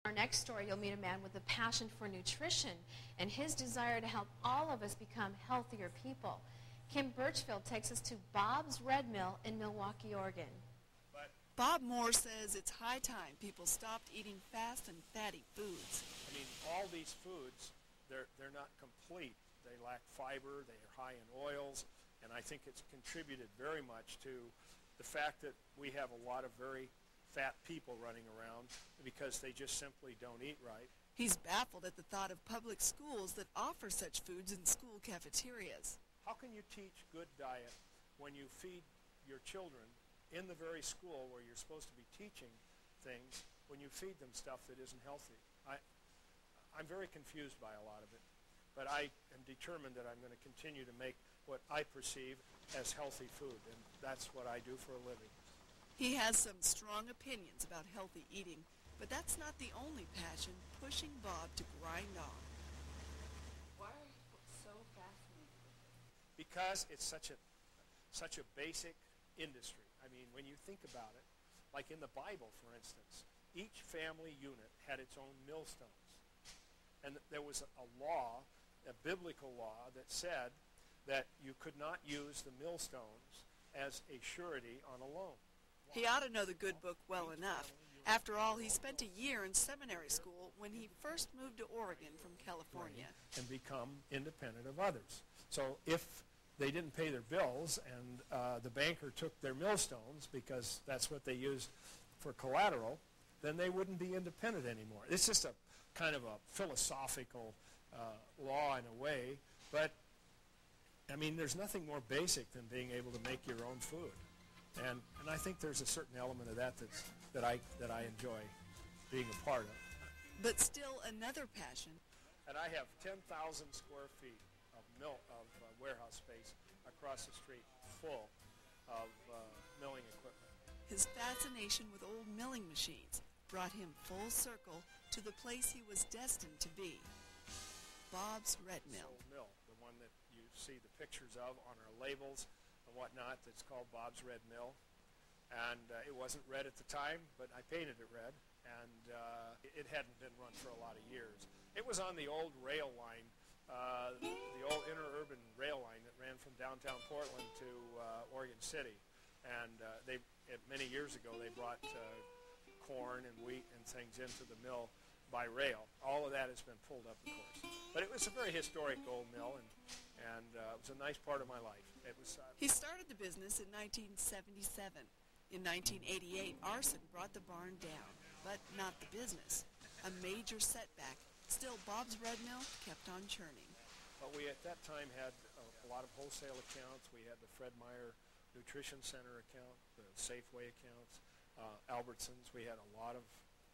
Our next story, you'll meet a man with a passion for nutrition and his desire to help all of us become healthier people. Kim Birchfield takes us to Bob's Red Mill in Milwaukee, Oregon. Bob Moore says it's high time people stopped eating fast and fatty foods. I mean, all these foods, they're not complete. They lack fiber, they are high in oils, and I think it's contributed very much to the fact that we have a lot of very fat people running around because they just simply don't eat right. He's baffled at the thought of public schools that offer such foods in school cafeterias. How can you teach good diet when you feed your children in the very school where you're supposed to be teaching things, when you feed them stuff that isn't healthy? I'm very confused by a lot of it, but I am determined that I'm going to continue to make what I perceive as healthy food, and that's what I do for a living. He has some strong opinions about healthy eating, but that's not the only passion pushing Bob to grind on. Why are you so fascinated with it? Because it's such a basic industry. I mean, when you think about it, like in the Bible, for instance, each family unit had its own millstones. And there was a law, a biblical law, that said that you could not use the millstones as a surety on a loan. He ought to know the good book well enough. After all, he spent a year in seminary school when he first moved to Oregon from California. And become independent of others. So if they didn't pay their bills and the banker took their millstones because that's what they used for collateral, then they wouldn't be independent anymore. It's just a kind of a philosophical law in a way, but I mean, there's nothing more basic than being able to make your own food. And I think there's a certain element of that that I enjoy being a part of. But still another passion. And I have 10,000 square feet of warehouse space across the street full of milling equipment. His fascination with old milling machines brought him full circle to the place he was destined to be, Bob's Red Mill. Old mill, the one that you see the pictures of on our labels and whatnot, that's called Bob's Red Mill. And it wasn't red at the time, but I painted it red, and it hadn't been run for a lot of years. It was on the old rail line, the old interurban rail line that ran from downtown Portland to Oregon City. And many years ago, they brought corn and wheat and things into the mill by rail. All of that has been pulled up, of course. But it was a very historic old mill, and it was a nice part of my life. It was. He started the business in 1977. In 1988, arson brought the barn down, but not the business. A major setback. Still, Bob's Red Mill kept on churning. But we at that time had a lot of wholesale accounts. We had the Fred Meyer Nutrition Center account, the Safeway accounts, Albertsons. We had a lot of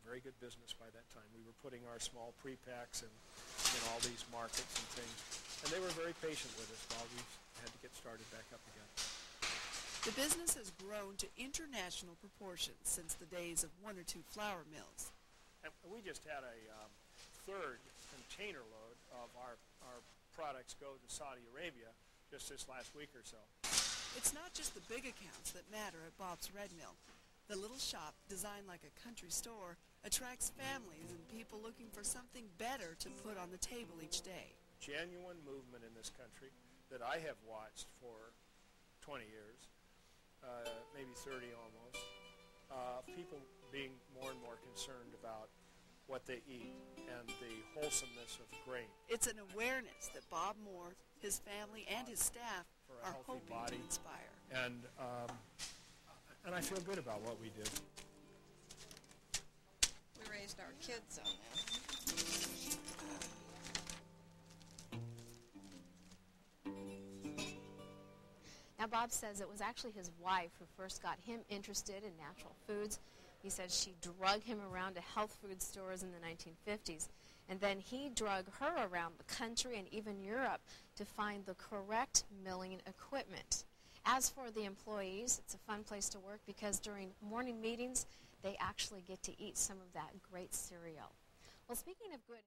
very good business by that time. We were putting our small pre-packs in all these markets and things. And they were very patient with us while we had to get started back up again. The business has grown to international proportions since the days of one or two flour mills. And we just had a third container load of our products go to Saudi Arabia just this last week or so. It's not just the big accounts that matter at Bob's Red Mill. The little shop, designed like a country store, attracts families and people looking for something better to put on the table each day. Genuine movement in this country that I have watched for 20 years, maybe 30 almost, people being more and more concerned about what they eat and the wholesomeness of grain. It's an awareness that Bob Moore, his family, and his staff are hoping to inspire. And I feel good about what we do. We raised our kids on that. Now, Bob says it was actually his wife who first got him interested in natural foods. He says she drug him around to health food stores in the 1950s, and then he drug her around the country and even Europe to find the correct milling equipment. As for the employees, it's a fun place to work because during morning meetings, they actually get to eat some of that great cereal. Well, speaking of good